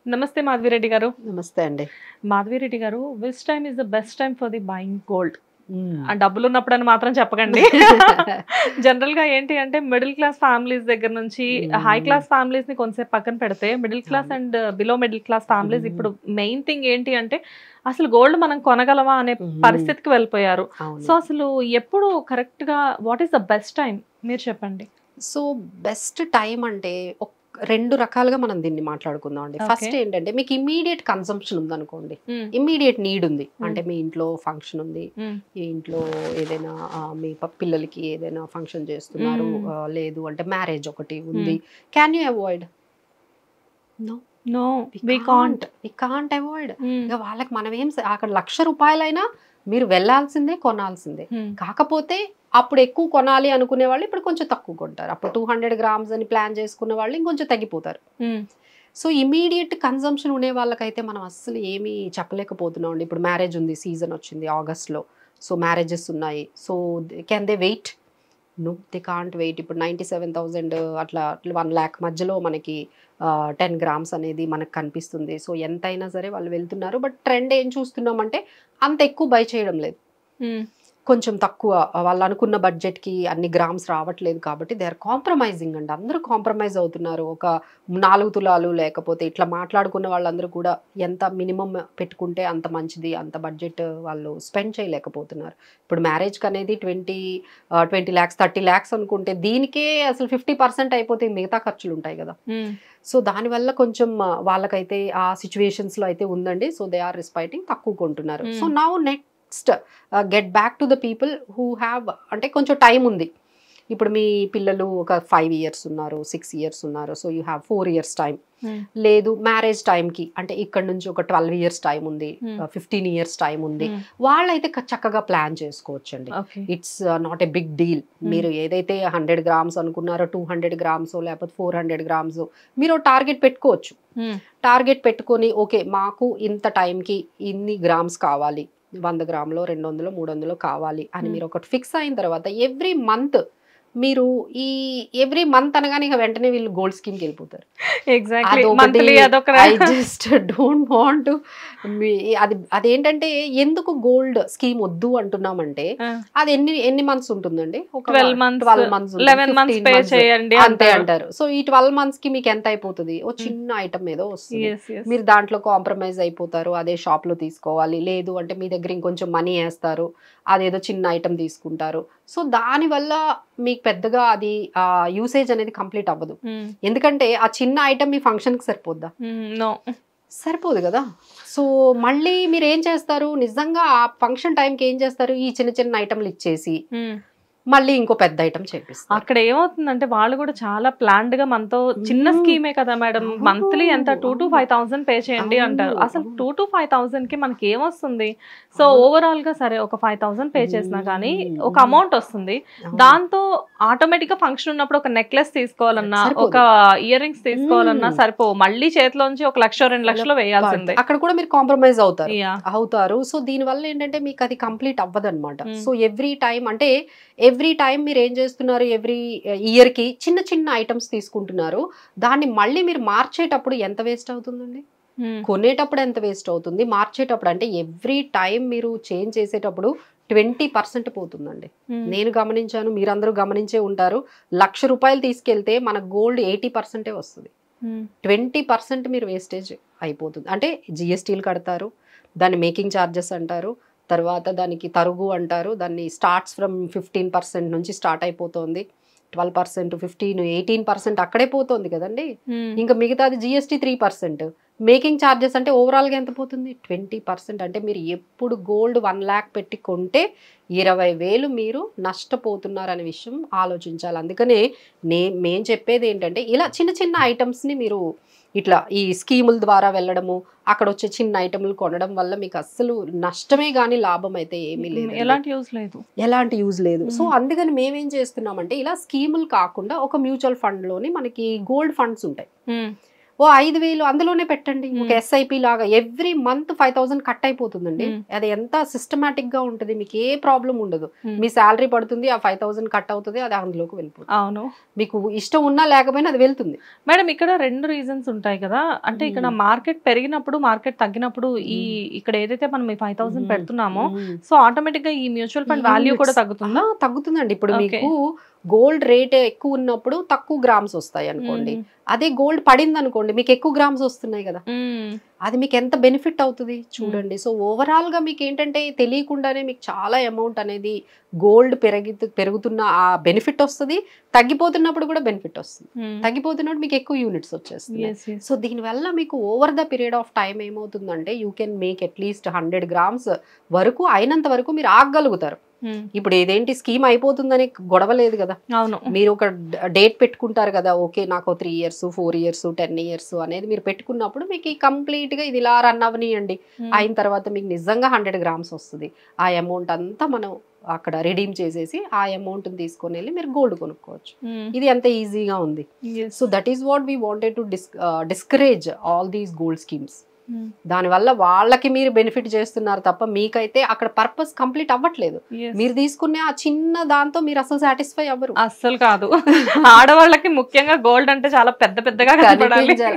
నమస్తే మాధవిరెడ్డి గారు. నమస్తే అండి. మాధవిరెడ్డి గారు, which time is the best time for the buying gold? ఆ డబ్బులు ఉన్నప్పుడని మాత్రం చెప్పకండి. జనరల్ గా ఏంటి అంటే మిడిల్ క్లాస్ ఫ్యామిలీస్ దగ్గర నుంచి హై క్లాస్ ఫ్యామిలీస్ ని కొంచెంసేపు పక్కన పెడితే middle class and below middle class families ఇప్పుడు మెయిన్ థింగ్ ఏంటి అంటే అసలు గోల్డ్ మనం కొనగలవా అనే పరిస్థితికి వెళ్ళిపోయారు. సో అసలు ఎప్పుడు కరెక్ట్ గా what is the best time మీరు చెప్పండి. సో బెస్ట్ టైం అంటే రెండు రకాలుగా మనం దీన్ని మాట్లాడుకుందాం అండి. ఫస్ట్ ఏంటంటే మీకు ఇమ్మీడియట్ కన్సంప్షన్ ఉంది అనుకోండి, ఇమ్మీడియట్ నీడ్ ఉంది అంటే మీ ఇంట్లో ఫంక్షన్ ఉంది, ఈ ఇంట్లో ఏదైనా మీ పిల్లలకి ఏదైనా ఫంక్షన్ చేస్తున్నారు, లేదు అంటే మ్యారేజ్ ఒకటి ఉంది, can you avoid? No, we can't avoid. ఇక వాళ్ళకి మనం ఏం అక్కడ ₹1,00,000 మీరు వెళ్ళాల్సిందే, కొనాల్సిందే. కాకపోతే అప్పుడు ఎక్కువ కొనాలి అనుకునే వాళ్ళు ఇప్పుడు కొంచెం తక్కువ కొంటారు. అప్పుడు 200 grams అని ప్లాన్ చేసుకున్న వాళ్ళు ఇంకొంచెం తగ్గిపోతారు. సో ఇమీడియట్ కన్సంప్షన్ ఉండే వాళ్ళకైతే మనం అస్సలు ఏమీ చెప్పలేకపోతున్నాం అండి. ఇప్పుడు మ్యారేజ్ ఉంది, సీజన్ వచ్చింది ఆగస్ట్లో, సో మ్యారేజెస్ ఉన్నాయి. So can they wait? No, they can't wait. ఇప్పుడు 97,000 అట్లా 1 lakh మధ్యలో మనకి 10 grams అనేది మనకు కనిపిస్తుంది. సో ఎంతైనా సరే వాళ్ళు వెళ్తున్నారు. బట్ ట్రెండ్ ఏం చూస్తున్నామంటే అంత ఎక్కువ బై చేయడం లేదు, కొంచెం తక్కువ. వాళ్ళు అనుకున్న బడ్జెట్కి అన్ని గ్రామ్స్ రావట్లేదు కాబట్టి దే ఆర్ కాంప్రమైజింగ్ అండి. అందరూ కాంప్రమైజ్ అవుతున్నారు. ఒక 4 తులాలు లేకపోతే ఇట్లా మాట్లాడుకున్న వాళ్ళందరూ కూడా ఎంత మినిమం పెట్టుకుంటే అంత మంచిది, అంత బడ్జెట్ వాళ్ళు స్పెండ్ చేయలేకపోతున్నారు. ఇప్పుడు మ్యారేజ్కి అనేది 20 lakhs 30 lakhs అనుకుంటే దీనికే అసలు 50% అయిపోతే మిగతా ఖర్చులు ఉంటాయి కదా. సో దానివల్ల కొంచెం వాళ్ళకైతే ఆ సిచ్యువేషన్స్లో అయితే ఉందండి. సో దే ఆర్ రెస్పైటింగ్, తక్కువ కొంటున్నారు. So now next get back to the people who have అంటే కొంచెం టైం ఉంది. ఇప్పుడు మీ పిల్లలు ఒక 5 years ఉన్నారు, 6 years ఉన్నారు, so you have 4 years time. లేదు మ్యారేజ్ టైంకి అంటే ఇక్కడ నుంచి ఒక 12 years టైం ఉంది, 15 years టైం ఉంది, వాళ్ళైతే చక్కగా ప్లాన్ చేసుకోవచ్చండి. It's not a big deal. మీరు ఏదైతే 100 grams అనుకున్నారో 200 grams లేకపోతే 400 grams మీరు టార్గెట్ పెట్టుకోవచ్చు. టార్గెట్ పెట్టుకొని ఓకే మాకు ఇంత టైంకి ఇన్ని గ్రామ్స్ కావాలి, 100 grams 200 300 కావాలి అని మీరు ఒకటి ఫిక్స్ అయిన తర్వాత ఎవ్రీ మంత్ మీరు ఈ ఎవ్రీ మంత్ అనగానే ఇక వెంటనే వీళ్ళు గోల్డ్ స్కీమ్కి వెళ్ళిపోతారు. ఐ జస్ట్ డోంట్ వాంట్ అదేంటంటే ఎందుకు గోల్డ్ స్కీమ్ వద్దు అంటున్నామంటే అది ఎన్ని మంత్స్ ఉంటుందండి? ఒక 12 months 11 months అంతే అంటారు. సో ఈ 12 months కి మీకు ఎంత అయిపోతుంది? ఓ చిన్న ఐటమ్ ఏదో వస్తుంది, మీరు దాంట్లో కాంప్రమైజ్ అయిపోతారు. అదే షాప్ లో తీసుకోవాలి, లేదు అంటే మీ దగ్గర ఇంకొంచెం మనీ వేస్తారు, అదేదో చిన్న ఐటమ్ తీసుకుంటారు. సో దానివల్ల మీకు పెద్దగా అది యూసేజ్ అనేది కంప్లీట్ అవ్వదు. ఎందుకంటే ఆ చిన్న ఐటమ్ మీ ఫంక్షన్ కి సరిపోద్దా? సరిపోదు కదా. సో మళ్ళీ మీరు ఏం చేస్తారు, నిజంగా ఆ ఫంక్షన్ టైంకి ఏం చేస్తారు, ఈ చిన్న చిన్న ఐటమ్లు ఇచ్చేసి మళ్ళీ ఇంకో పెద్ద ఐటమ్ చేపిస్తారు. అక్కడ ఏమవుతుందంటే వాళ్ళు కూడా చాలా ప్లాన్డ్ గా మనతో చిన్న స్కీమే కదా మేడం, మంత్లీ ఎంత 2,000 to 5,000 పే చేయండి అంటారు. అసలు 2,000 to 5,000 కి మనకి ఏమొస్తుంది? సో ఓవరాల్ గా సరే ఒక 5,000 పే చేసినా కానీ ఒక అమౌంట్ వస్తుంది. దాంతో ఆటోమేటిక్ గా ఫంక్షన్ ఉన్నప్పుడు ఒక నెక్లెస్ తీసుకోవాలన్నా, ఒక ఇయర్ రింగ్స్ తీసుకోవాలన్నా సరిపోవు. మళ్ళీ చేతిలోంచి 1,00,000 2 లక్షలు వేయాల్సిందే. అక్కడ కూడా మీరు కాంప్రమైజ్ అవుతారు. సో దీని వల్ల ఏంటంటే మీకు అది కంప్లీట్ అవ్వదు అనమాట. సో ఎవ్రీ టైం మీరు ఏం చేస్తున్నారు, ఎవ్రీ ఇయర్ కి చిన్న చిన్న ఐటమ్స్ తీసుకుంటున్నారు. దాన్ని మళ్ళీ మీరు మార్చేటప్పుడు ఎంత వేస్ట్ అవుతుందండి? కొనేటప్పుడు ఎంత వేస్ట్ అవుతుంది, మార్చేటప్పుడు అంటే ఎవ్రీ టైం మీరు చేంజ్ చేసేటప్పుడు 20% పోతుందండి. నేను గమనించాను, మీరందరూ గమనించే ఉంటారు. ₹1,00,000 తీసుకెళ్తే మన గోల్డ్ 80% వస్తుంది. 20% మీరు వేస్టేజ్ అయిపోతుంది. అంటే జిఎస్టీలు కడతారు, దాన్ని మేకింగ్ ఛార్జెస్ అంటారు, తర్వాత దానికి తరుగు అంటారు. దాన్ని స్టార్ట్స్ ఫ్రమ్ 15% నుంచి స్టార్ట్ అయిపోతుంది, 12%, 15%, 18% అక్కడే పోతుంది కదండి. ఇంకా మిగతాది జిఎస్టీ 3%, మేకింగ్ ఛార్జెస్ అంటే ఓవరాల్ గా ఎంత పోతుంది? 20%. అంటే మీరు ఎప్పుడు గోల్డ్ 1 lakh పెట్టి కొంటే 20,000 మీరు నష్టపోతున్నారు అనే విషయం ఆలోచించాలి. అందుకనే మేము చెప్పేది ఏంటంటే ఇలా చిన్న చిన్న ఐటమ్స్ ని మీరు ఇట్లా ఈ స్కీముల ద్వారా వెళ్ళడము, అక్కడ వచ్చే చిన్న ఐటమ్లు కొనడం వల్ల మీకు అస్సలు నష్టమే గానీ లాభం అయితే ఏమీ లేదు, ఎలాంటి యూజ్ లేదు. సో అందుకని మేమేం చేస్తున్నామంటే ఇలా స్కీములు కాకుండా ఒక మ్యూచువల్ ఫండ్ లోని మనకి గోల్డ్ ఫండ్స్ ఉంటాయి. ఓ 5,000 అందులోనే పెట్టండి, ఒక SIP లాగా ఎవ్రీ మంత్ 5,000 కట్ అయిపోతుందండి. అది ఎంత సిస్టమాటిక్ గా ఉంటుంది, మీకు ఏ ప్రాబ్లం ఉండదు. మీ శాలరీ పడుతుంది, ఆ 5,000 కట్ అవుతుంది, అది అందులోకి వెళ్ళిపోతుంది. అవును, మీకు ఇష్టం ఉన్నా లేకపోయినా అది వెళ్తుంది. మేడం ఇక్కడ 2 రీజన్స్ ఉంటాయి కదా, అంటే ఇక్కడ మార్కెట్ పెరిగినప్పుడు మార్కెట్ తగ్గినప్పుడు ఇక్కడ ఏదైతే మనం 5,000 పెడుతున్నామో సో ఆటోమేటిక్ గా ఈ మ్యూచువల్ ఫండ్ వాల్యూ కూడా తగ్గుతుందా? తగ్గుతుందండి. ఇప్పుడు మీకు గోల్డ్ రేట్ ఎక్కువ ఉన్నప్పుడు తక్కువ గ్రామ్స్ వస్తాయి అనుకోండి, అదే గోల్డ్ పడింది అనుకోండి మీకు ఎక్కువ గ్రామ్స్ వస్తున్నాయి కదా, అది మీకు ఎంత బెనిఫిట్ అవుతుంది చూడండి. సో ఓవరాల్ గా మీకు ఏంటంటే తెలియకుండానే మీకు చాలా అమౌంట్ అనేది గోల్డ్ పెరుగుతున్న ఆ బెనిఫిట్ వస్తుంది, తగ్గిపోతున్నప్పుడు కూడా బెనిఫిట్ వస్తుంది. తగ్గిపోతున్నప్పుడు మీకు ఎక్కువ యూనిట్స్ వచ్చేస్తుంది. సో దీనివల్ల మీకు over the period of time ఏమవుతుందంటే you can make at least 100 grams వరకు అయినంత వరకు మీరు ఆగగలుగుతారు. ఇప్పుడు ఏదేంటి స్కీమ్ అయిపోతుందని గొడవ లేదు కదా, మీరు ఒక డేట్ పెట్టుకుంటారు కదా, ఓకే నాకు 3 years 4 years 10 years అనేది మీరు పెట్టుకున్నప్పుడు మీకు కంప్లీట్ గా ఇది ఇలా రన్ అవనియండి. అయిన తర్వాత మీకు నిజంగా 100 grams వస్తుంది. ఆ అమౌంట్ అంతా మనం అక్కడ రిడీమ్ చేసేసి ఆ అమౌంట్ తీసుకొని వెళ్ళి మీరు గోల్డ్ కొనుక్కోవచ్చు. ఇది ఎంత ఈజీగా ఉంది. So that is what we wanted to discourage all these gold schemes. దానివల్ల వాళ్ళకి మీరు బెనిఫిట్ చేస్తున్నారు తప్ప మీకైతే అక్కడ పర్పస్ కంప్లీట్ అవ్వట్లేదు. మీరు తీసుకునే ఆ చిన్న దాంతో మీరు అసలు సాటిస్ఫై అవ్వరు, అస్సలు కాదు. ఆడవాళ్ళకి ముఖ్యంగా గోల్డ్ అంటే చాలా పెద్ద పెద్దగా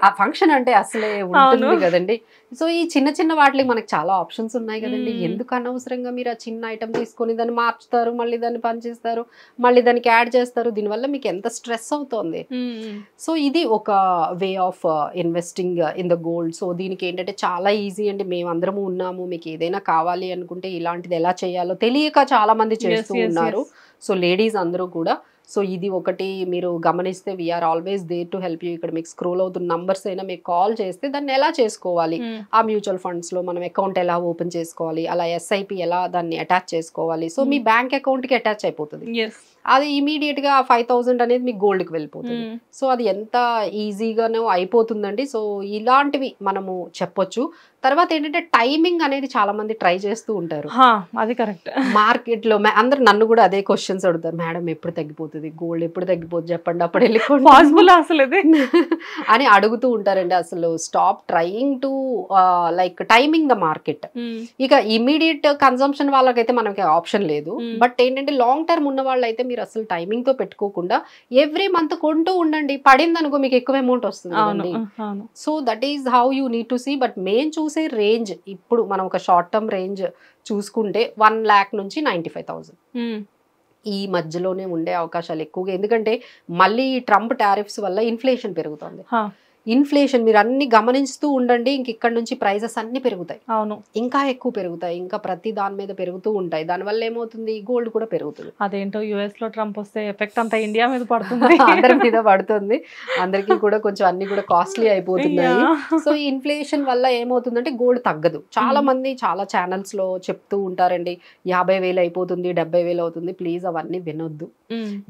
ఆ ఫంక్షన్ అంటే అసలే ఉంటుంది కదండి. సో ఈ చిన్న చిన్న వాటికి మనకి చాలా ఆప్షన్స్ ఉన్నాయి కదండి. ఎందుకు అనవసరంగా మీరు ఆ చిన్న ఐటమ్ తీసుకొని దాన్ని మార్చుతారు, మళ్ళీ దాన్ని పనిచేస్తారు, మళ్ళీ దానికి యాడ్ చేస్తారు, దీనివల్ల మీకు ఎంత స్ట్రెస్ అవుతుంది. సో ఇది ఒక way of investing in the gold. So దీనికి ఏంటంటే చాలా ఈజీ అండి, మేము అందరము ఉన్నాము, మీకు ఏదైనా కావాలి అనుకుంటే ఇలాంటిది ఎలా చేయాలో తెలియక చాలా మంది చేస్తూ ఉన్నారు. సో లేడీస్ అందరూ కూడా. సో ఇది ఒకటి మీరు గమనిస్తే we are always there to help you. ఇక్కడ మీకు స్క్రోల్ అవుతున్న నంబర్స్ అయినా మీకు కాల్ చేస్తే దాన్ని ఎలా చేసుకోవాలి, ఆ మ్యూచువల్ ఫండ్స్ లో మనం అకౌంట్ ఎలా ఓపెన్ చేసుకోవాలి, అలా SIP ఎలా దాన్ని అటాచ్ చేసుకోవాలి. సో మీ బ్యాంక్ అకౌంట్ కి అటాచ్ అయిపోతుంది, అది ఇమీడియట్ గా 5,000 అనేది మీకు గోల్డ్ కి వెళ్ళిపోతుంది. సో అది ఎంత ఈజీగానో అయిపోతుందండి. సో ఇలాంటివి మనము చెప్పొచ్చు. తర్వాత ఏంటంటే టైమింగ్ అనేది చాలా మంది ట్రై చేస్తూ ఉంటారు, అది కరెక్ట్. మార్కెట్ లో అందరు నన్ను కూడా అదే క్వశ్చన్స్ అడుగుతారు, మేడం ఎప్పుడు తగ్గిపోతుంది గోల్డ్, ఎప్పుడు తగ్గిపోతుంది చెప్పండి, అప్పుడు వెళ్ళిపోండి పాసిబుల్ అసలు అని అడుగుతూ ఉంటారండి. అసలు stop trying to like timing the market. ఇక ఇమీడియట్ కన్సంప్షన్ వాళ్ళకైతే మనకి ఆప్షన్ లేదు. బట్ ఏంటంటే లాంగ్ టర్మ్ ఉన్న వాళ్ళు అయితే మీరు అసలు టైమింగ్ తో పెట్టుకోకుండా ఎవ్రీ మంత్ కొంటూ ఉండండి. పడింది అనుకో మీకు ఎక్కువ అమౌంట్ వస్తుంది. So that is how you need to see. But main చూసే రేంజ్ ఇప్పుడు మనం ఒక షార్ట్ టర్మ్ రేంజ్ చూసుకుంటే 1 lakh నుంచి 95,000 ఈ మధ్యలోనే ఉండే అవకాశాలు ఎక్కువగా. ఎందుకంటే మళ్ళీ ట్రంప్ టారిఫ్స్ వల్ల ఇన్ఫ్లేషన్ పెరుగుతుంది. ఇన్ఫ్లేషన్ మీరు అన్ని గమనిస్తూ ఉండండి, ఇంక ఇక్కడ నుంచి ప్రైజెస్ అన్ని పెరుగుతాయి, ఇంకా ఎక్కువ పెరుగుతాయి, ఇంకా ప్రతి దాని మీద పెరుగుతూ ఉంటాయి. దానివల్ల ఏమవుతుంది, గోల్డ్ కూడా పెరుగుతుంది. అదేంటో US లో ట్రంప్ వస్తే ఎఫెక్ట్ అంతా ఇండియా మీద పడుతుంది, అందరి మీద పడుతుంది, అందరికి కూడా కొంచెం అన్ని కూడా కాస్ట్లీ అయిపోతున్నాయి. సో ఈ ఇన్ఫ్లేషన్ వల్ల ఏమవుతుందంటే గోల్డ్ తగ్గదు. చాలా మంది చాలా ఛానల్స్ లో చెప్తూ ఉంటారండి 50,000 అయిపోతుంది, 70,000 అవుతుంది. ప్లీజ్ అవన్నీ వినొద్దు,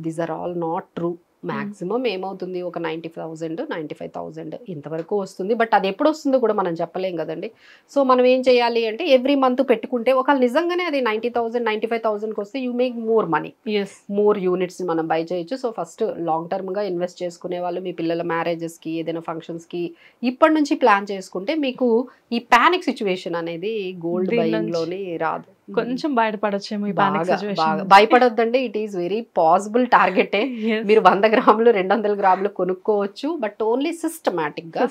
these are all not true. Maximum ఏమవుతుంది ఒక 90,000 95,000 ఇంతవరకు వస్తుంది. బట్ అది ఎప్పుడు వస్తుందో కూడా మనం చెప్పలేం కదండి. సో మనం ఏం చేయాలి అంటే ఎవ్రీ మంత్ పెట్టుకుంటే ఒకవేళ నిజంగానే అది 90,000 95,000కి వస్తే you make more money, more units మనం బై చేయొచ్చు. సో ఫస్ట్ లాంగ్ టర్మ్ గా ఇన్వెస్ట్ చేసుకునే వాళ్ళు మీ పిల్లల మ్యారేజెస్ కి ఏదైనా ఫంక్షన్స్ కి ఇప్పటి నుంచి ప్లాన్ చేసుకుంటే మీకు ఈ పానిక్ సిచ్యువేషన్ అనేది గోల్డ్ బయింగ్ లోనే రాదు. కొంచెం బయటపడొచ్చేమో. భయపడొద్దండి, ఇట్ ఈస్ వెరీ పాసిబుల్ టార్గెటే. మీరు 100 గ్రాములు 200 గ్రాములు కొనుక్కోవచ్చు. బట్ ఓన్లీ సిస్టమాటిక్ గా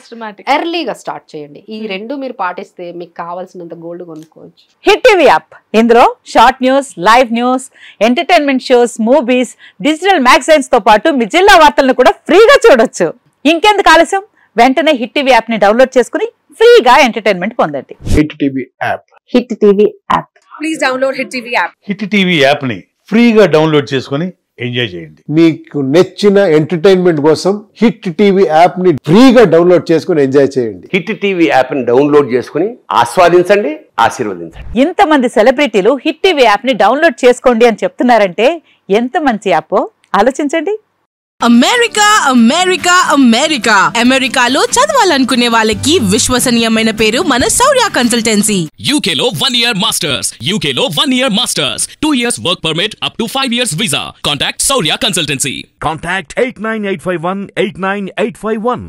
ఎర్లీగా స్టార్ట్ చేయండి. ఈ రెండు మీరు పాటిస్తే మీకు కావాల్సినంత గోల్డ్ కొనుక్కోవచ్చు. హిట్ టీవీ యాప్, ఇందులో short news, live news, entertainment shows, movies, digital magazines తో పాటు మీ జిల్లా వార్తలను కూడా ఫ్రీగా చూడొచ్చు. ఇంకెందుకు ఆలస్యం, వెంటనే హిట్ టీవీ యాప్ ని డౌన్లోడ్ చేసుకుని ఫ్రీగా ఎంటర్టైన్మెంట్ పొందండి. Hit TV app, hit TV app, please download hit TV app. Hit TV app ని ఫ్రీగా డౌన్లోడ్ చేసుకుని ఎంజాయ్ చేయండి. మీకు నచ్చిన ఎంటర్టైన్మెంట్ కోసం హిట్ టీవీ యాప్ ని ఫ్రీగా డౌన్లోడ్ చేసుకుని ఎంజాయ్ చేయండి. హిట్ టీవీ యాప్ ని డౌన్లోడ్ చేసుకుని ఆస్వాదించండి, ఆశీర్వదించండి. ఇంతమంది సెలబ్రిటీలు హిట్ టీవీ యాప్ ని డౌన్లోడ్ చేసుకోండి అని చెప్తున్నారంటే ఎంత మంచి యాప్ ఆలోచించండి. అమెరికా అమెరికా అమెరికా అమెరికాలో చదవాలనుకునే వాళ్ళకి విశ్వసనీయమైన పేరు మన శౌర్య కన్సల్టెన్సీ. UK లో 1 year masters, UK లో 1 year masters, 2 years work permit up to 5 years visa. Contact Saurya Consultancy. Contact 89851 89851.